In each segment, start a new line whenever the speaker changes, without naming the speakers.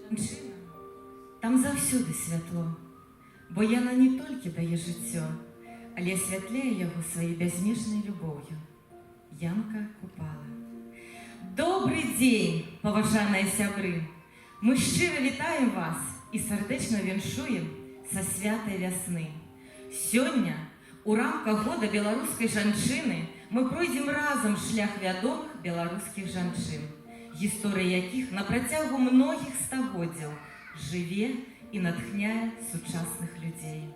Жанчына, там заўсёды святло, бо яна не толькі дае жыццё, але асвятляе яго сваёй бязмежнай любоўю. Янка Купала. Добрый дзень, паважаныя сябры! Мы шчыра вітаем вас і сардэчна віншуем са святай вясны. Сёння, у рамках года беларускай жанчыны, мы пройдзем разам шлях вядомых беларускіх жанчын, гісторыя якіх на працягу многіх стагоддзяў жыве і натхняе сучасных людзей.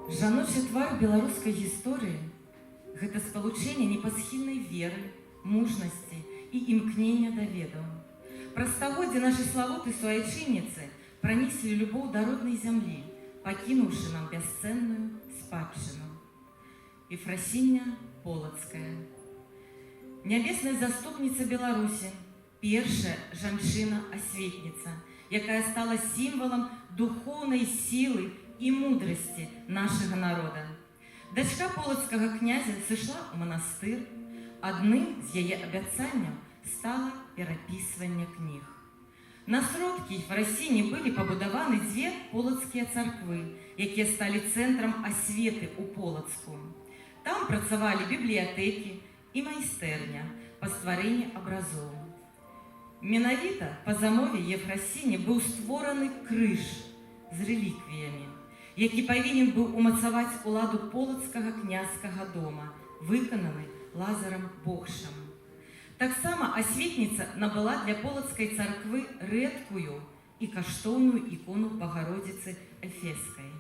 Жаночы твар беларускай гісторыі – гэта спалучэнне непасхільнай веры, мужнасці і імкнення да ведаў. Праз стагоддзі нашы славуты суайчынніцы пранеслі любоў да роднай зямлі, пакінуўшы нам бясцэнную спадчыну. Ефрасіня Полацкая. Нябесная заступніца Беларусі, першая жанчына-асветніца, якая стала сімвалам духоўнай сілы і мудрасці нашага народа. Дачка полацкага князя сышла ў манастыр. Адным з яе абяцанняў стала перапісванне кніг. На сродкі Ефрасіні былі пабудаваны дзве полацкія царквы, якія сталі цэнтрам асветы ў Полацку. Там працавалі бібліятэкі і майстэрня па стварэнні абразоў. Менавіта па замове Ефрасіні быў створаны крыж з рэліквіямі, які павінен быў умацаваць уладу полацкага княскага дома, выкананы Лазарам Богшам. Таксама асветніца набыла для полацкай царквы рэдкую і каштоўную ікону Багародзіцы Эфескай.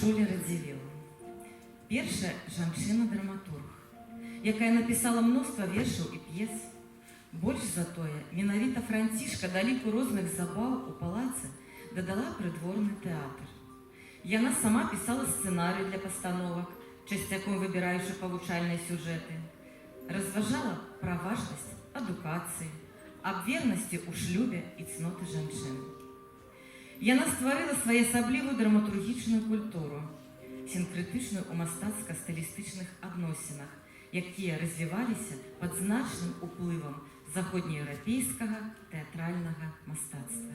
Шуля Радзівіла. Першая жанчына-драматург, якая напісала мноства вершаў і п'ес. Больш за тое, менавіта Францішка да ліку розных забаў у палацы дадала прыдворны тэатр. Яна сама пісала сцэнарый для пастановак, часцяком выбіраючы павучальныя сюжэты. Разважала пра важнасць адукацыі, аб вернасці ў шлюбе і цноты жанчын. Яна стварыла своеасаблівую драматургічную культуру, сінкрэтычную ў мастацка-стылістычных адносінах, якія развіваліся пад значным уплывам заходнееўрапейскага тэатральнага мастацтва.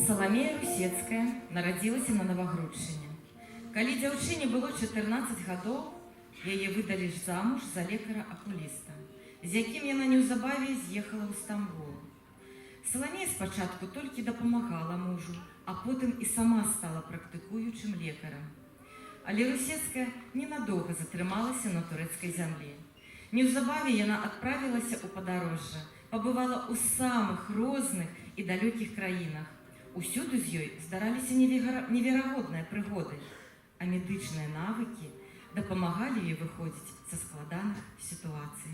Саламея Русецкая нарадзілася на Навагрудчыне. Калі дзяўчыне было 14 гадоў, яе выдалі замуж за лекара-акуліста, з якім яна неўзабаве з'ехала ў Стамбул. Саламея спачатку толькі дапамагала мужу, а потым і сама стала практыкуючым лекарам. Але Русецкая ненадоўга затрымалася на турэцкай зямлі. Неўзабаве яна адправілася ў падарожжа, пабывала ў самых розных і далёкіх краінах. Усюды з ёй здараліся неверагодныя прыгоды, а медычныя навыкі дапамагалі ёй выходзіць са складаных сітуацый.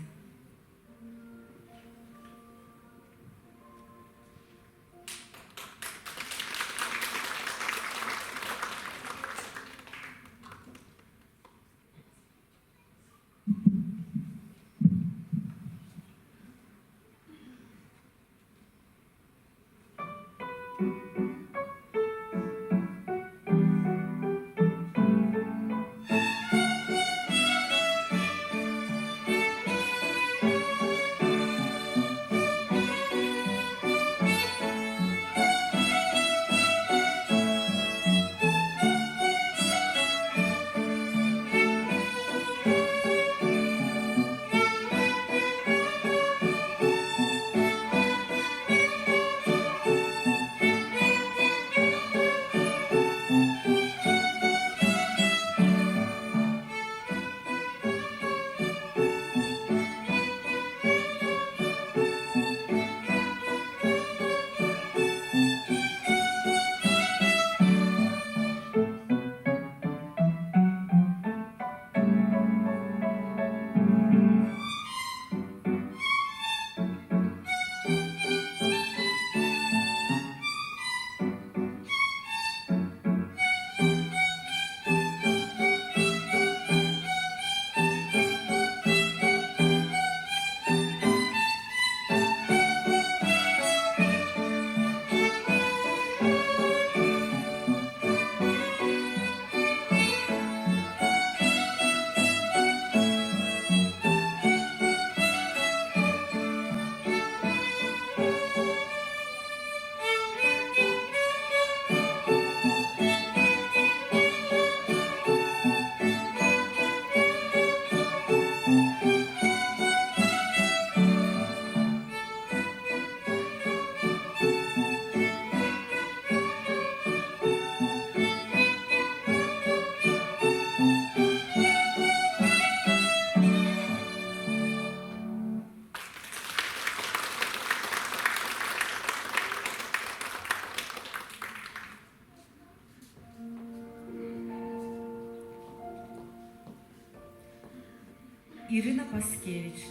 Ирина Паскевич,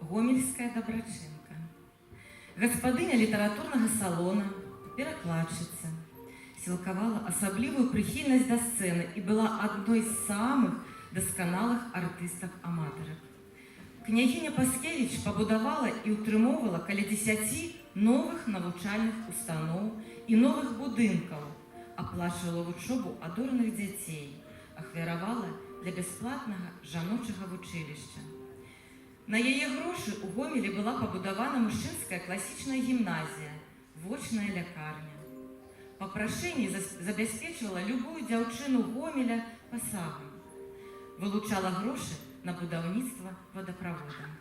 гомельская добрачынка, гаспадыня літаратурнага салона, перакладчыца, сілкавала асаблівую прыхільнасць да сцэны і была адной з самых дасканалых артыстак-аматарак. Княгіня Паскевич пабудавала і ўтрымоўвала каля 10 новых навучальных устаноў і новых будынкаў, аплачвала вучобу адораных дзяцей, ахвяравала для бясплатнага жаночага вучылішча. На яе грошы ў Гомелі была пабудавана мужчынская класічная гімназія, вочная лякарня. Па прашэнні забяспечвала любую дзяўчыну Гомеля пасагам. Вылучала грошы на будаўніцтва водаправода.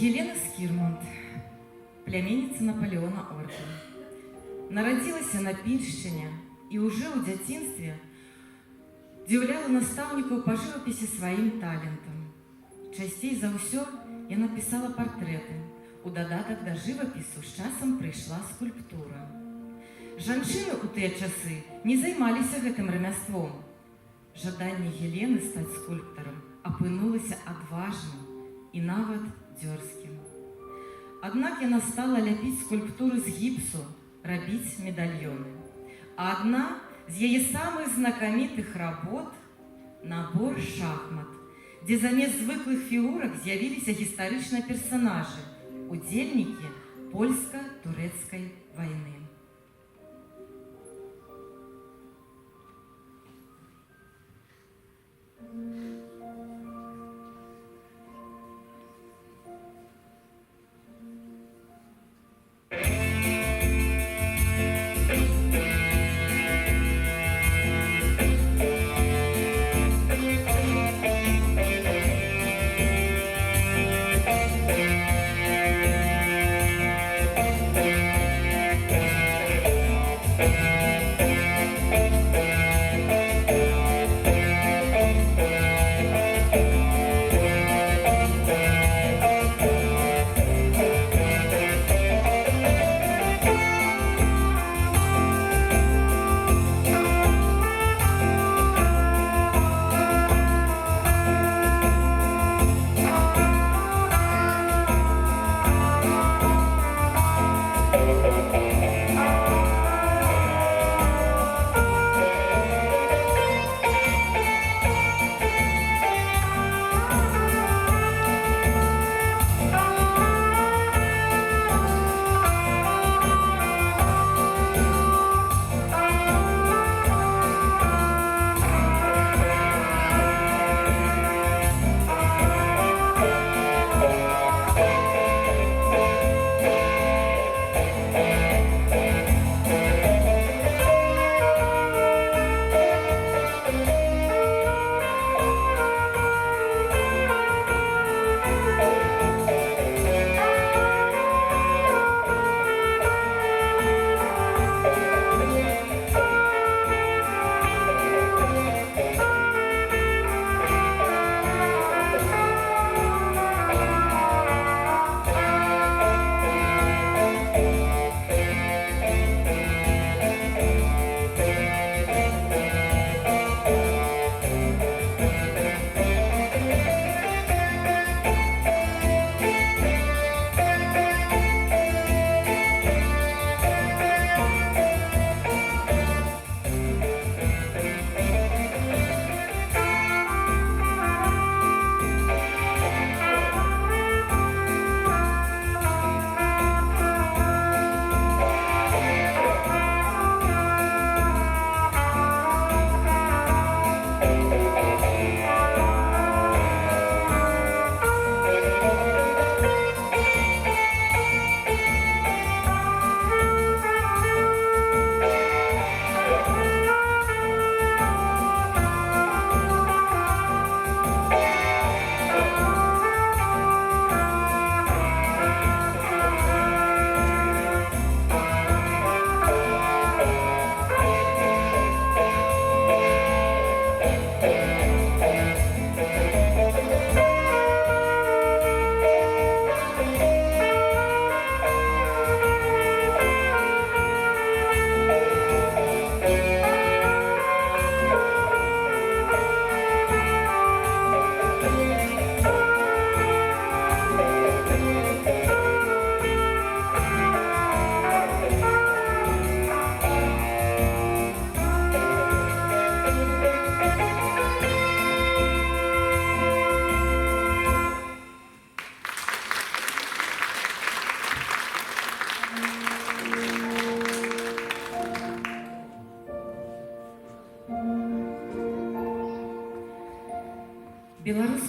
Елена Скірмонт, пляменніца Наполеона Ордена. Нарадзілася на Пільшчыне і ўжо ў дзяцінстве дзіўляла настаўнікаў па жывапісе сваім талентам. Часцей за ўсё яна пісала партрэты. У дадатак да жывапісу з часам прыйшла скульптура. Жанчыны ў тыя часы не займаліся гэтым рамяством. Жаданне Елены стаць скульптарам апынулася адважным і нават дзёрзкім. Аднак яна стала ляпіць скульптуры з гіпсу, рабіць медальёны. А адна з яе самых знакамітых работ – набор шахмат, дзе замест звыклых фігурак з'явіліся гістарычныя персанажы, удзельнікі польска-турэцкай вайны.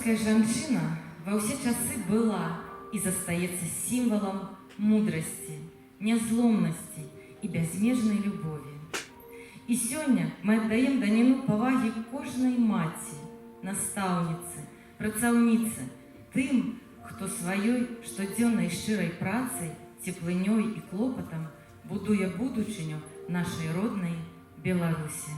Беларуская жанчына ва ўсе часы была і застаецца сімвалам мудрасці, нязломнасці і бязмежнай любові. І сёння мы аддаем даніну павагі кожнай маці, настаўніцы, працаўніцы, тым, хто сваёй штодзённай шчырай працай, цеплынёй і клопатам будуе будучыню нашай роднай Беларусі.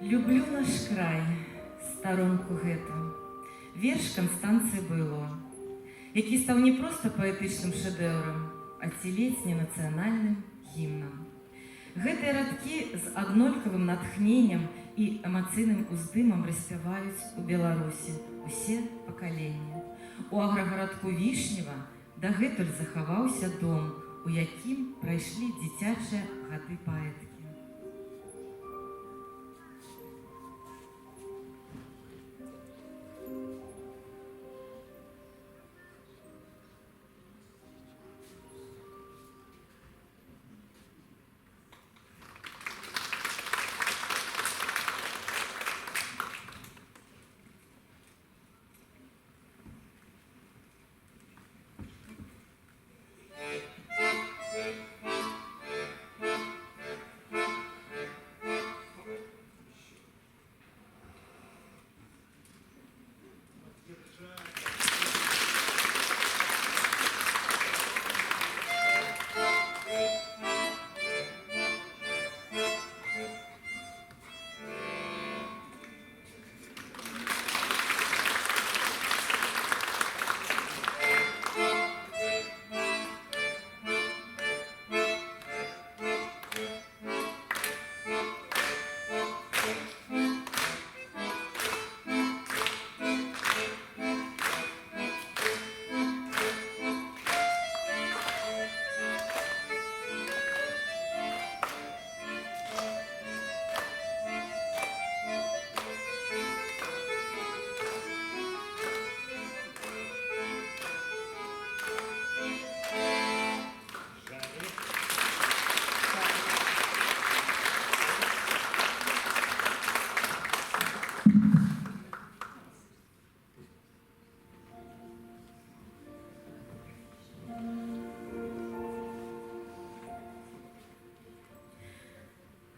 Люблю наш край, старонку гэту, верш Канстанцыі Было, які стаў не проста паэтычным шэдэўрам, а ці ледзь не нацыянальным гімнам. Гэтыя радкі з аднолькавым натхненнем і эмацыйным уздымам распяваюць у Беларусі усе пакаленні. У аграгарадку Вішнева дагэтуль захаваўся дом, у якім прайшлі дзіцячыя гады паэткі.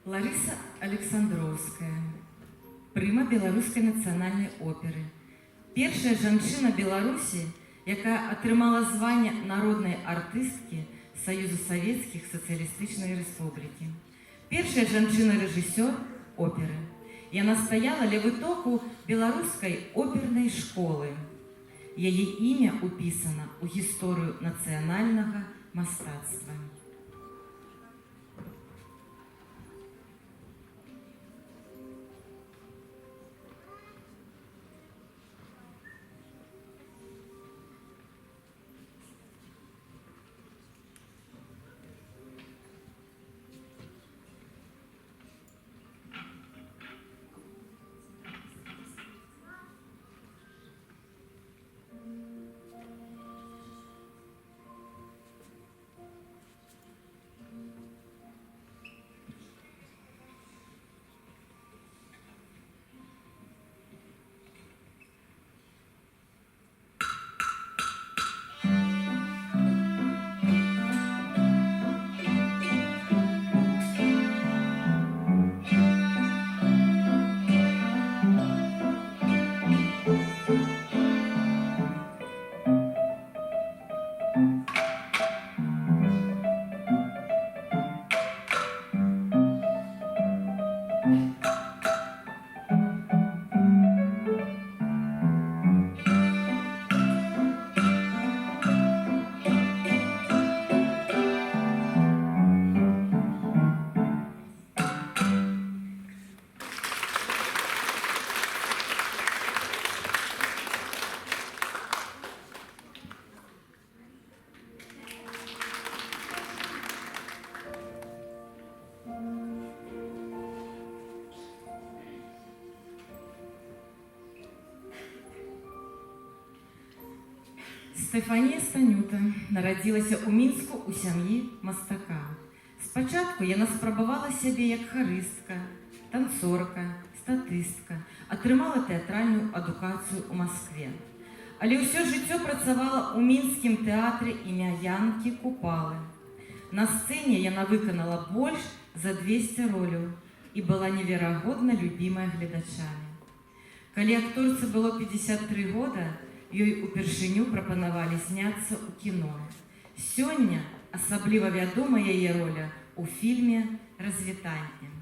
Лариса Александровская, прыма беларускай нацыянальнай оперы. Першая жанчына Беларусі, якая атрымала званне народнай артысткі Саюзу Савецкіх Сацыялістычнай Рэспублікі. Першая жанчына-рэжысёр оперы. Яна стаяла ля вытоку беларускай опернай школы. Яе імя ўпісана ў гісторыю нацыянальнага мастацтва. Стэфанія Станюта нарадзілася ў Мінску ў сям'і мастака. Спачатку яна спрабавала сябе як харыстка, танцорка, статыстка, атрымала тэатральную адукацыю ў Маскве. Але ўсё жыццё працавала ў мінскім тэатры імя Янкі Купалы. На сцэне яна выканала больш за 200 роляў і была неверагодна любімая гледачамі. Калі акторцы было 53 года, ёй упершыню прапанавалі зняцца ў кіно. Сёння асабліва вядома яе роля ў фільме «Развітанне».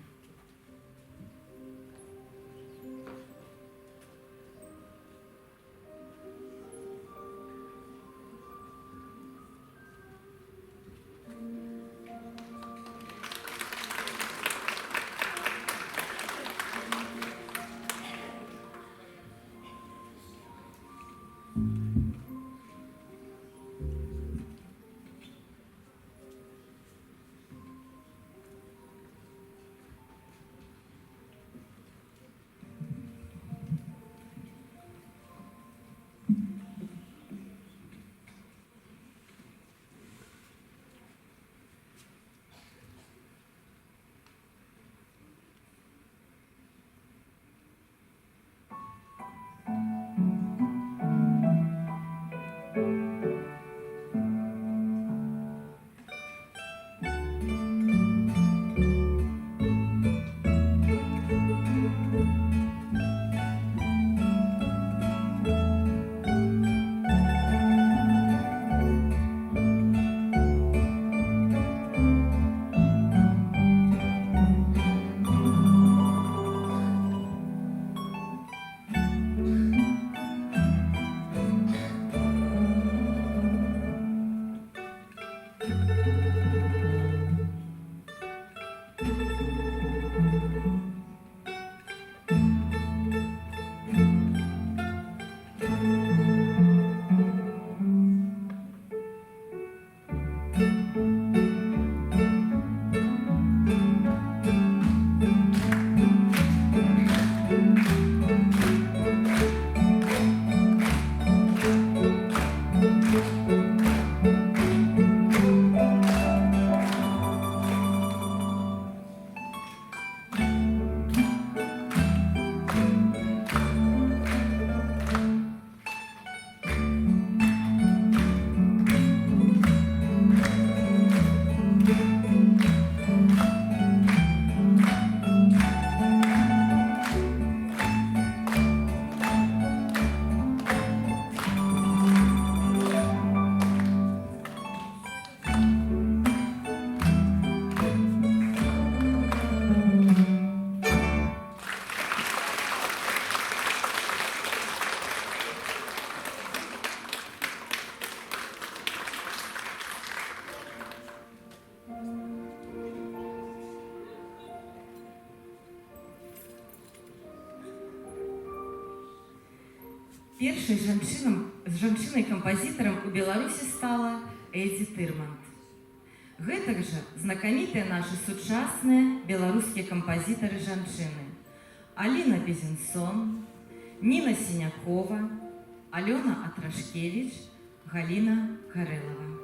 Першай жанчынай-кампазітарам у Беларусі стала Эдзі Тырманд. Гэтак жа знакамітыя нашы сучасныя беларускія кампазітары-жанчыны Аліна Безенсон, Ніна Сінякова, Алёна Атрашкевіч, Галіна Карэлава.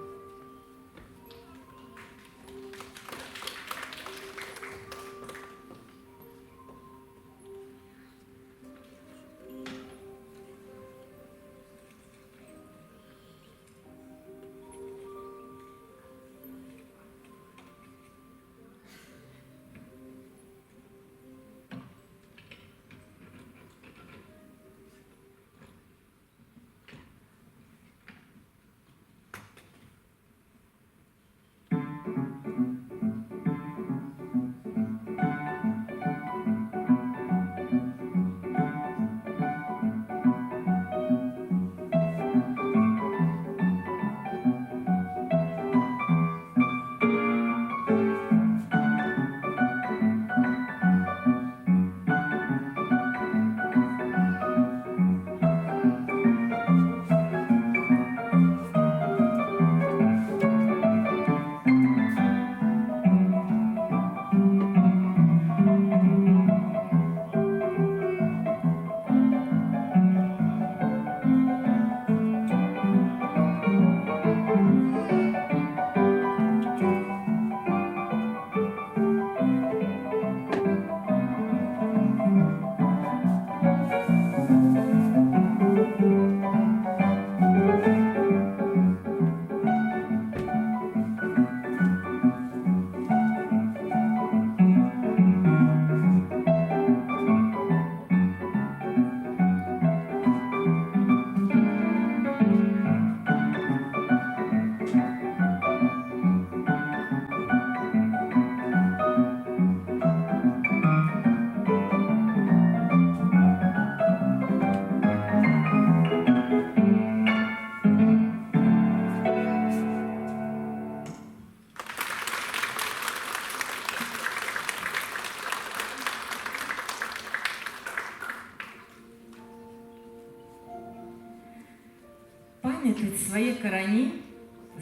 Памятаць свае карані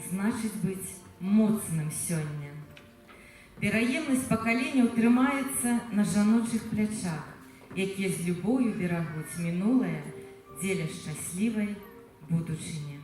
значыць быць моцным сёння. Пераемнасць пакаленняў трымаецца на жаночых плячах, якія з любою берагуць мінулае дзеля шчаслівай будучыні.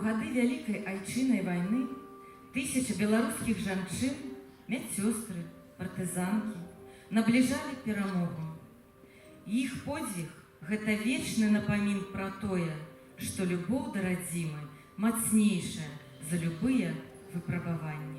гады вялікай айчыннай вайны тысяча беларускіх жанчын, медсёстры, партызанкі набліжалі перамогу. Іх подзвіг – гэта вечны напамін пра тое, што любоў да радзімы мацнейшая за любыя выпрабаванні.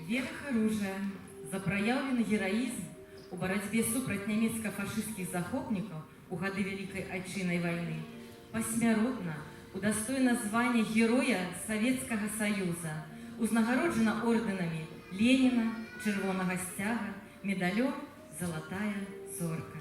Верх оружия за проявленный героизм у борьбе супраць нямецка-фашистских захопников у гады Великой Отчинной войны посмяротна удостоена звания Героя Советского Союза, узнагароджена орденами Ленина, Червоного Стяга, медалем «Золотая зорка».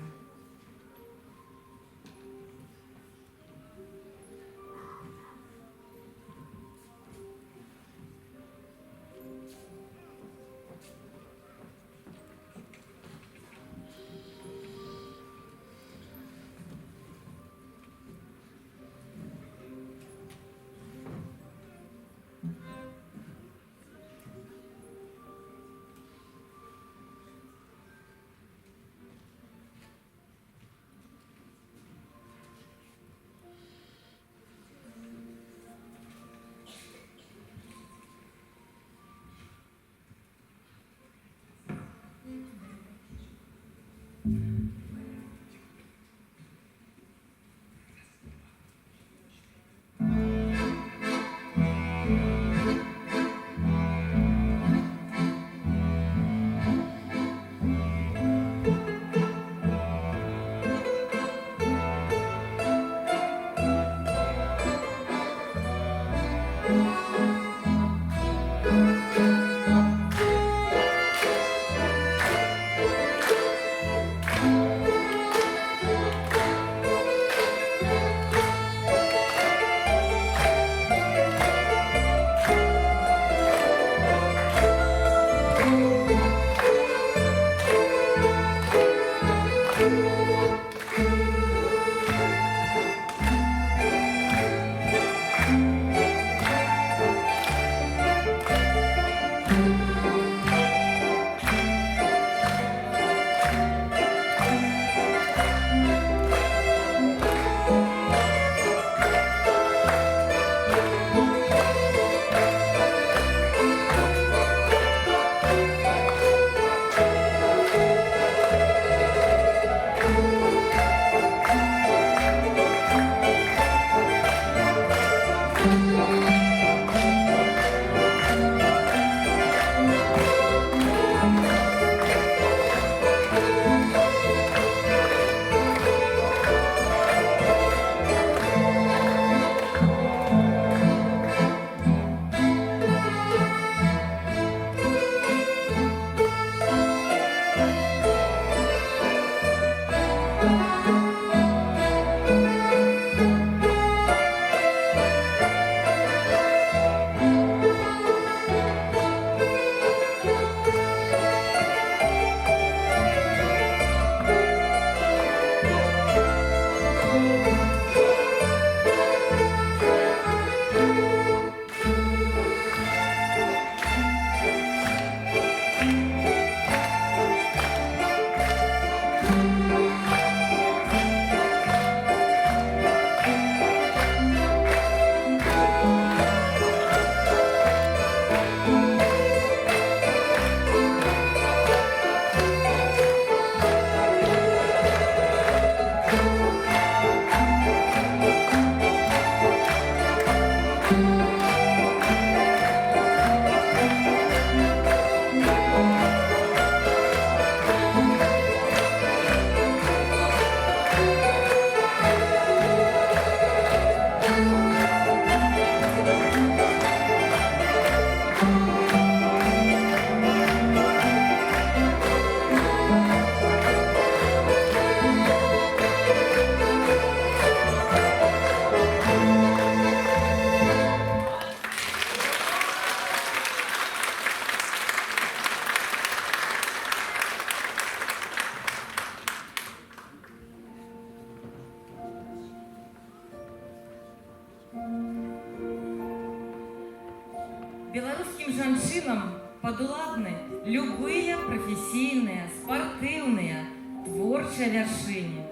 Беларускім жанчынам падуладны любыя прафесійныя, спартыўныя, творчыя вяршыні.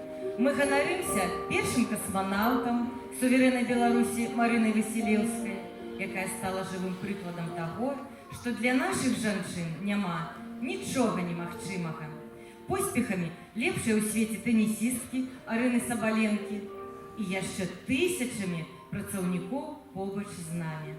Мы ганарымся першым касманаўтам суверэннай Беларусі Марынай Васілеўскай, якая стала жывым прыкладам таго, што для нашых жанчын няма нічога немагчымага. Поспехамі лепшай у свеце тэнісісткі Арыны Сабаленкі і яшчэ тысячамі працаўнікоў побач з намі.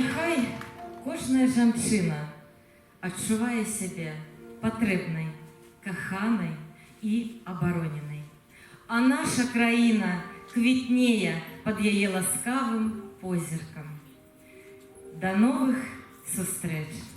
Няхай кожная жанчына адчувае сябе патрэбнай, каханай і абароненай. А наша краіна квітнее пад яе ласкавым позіркам. До новых сустрэч!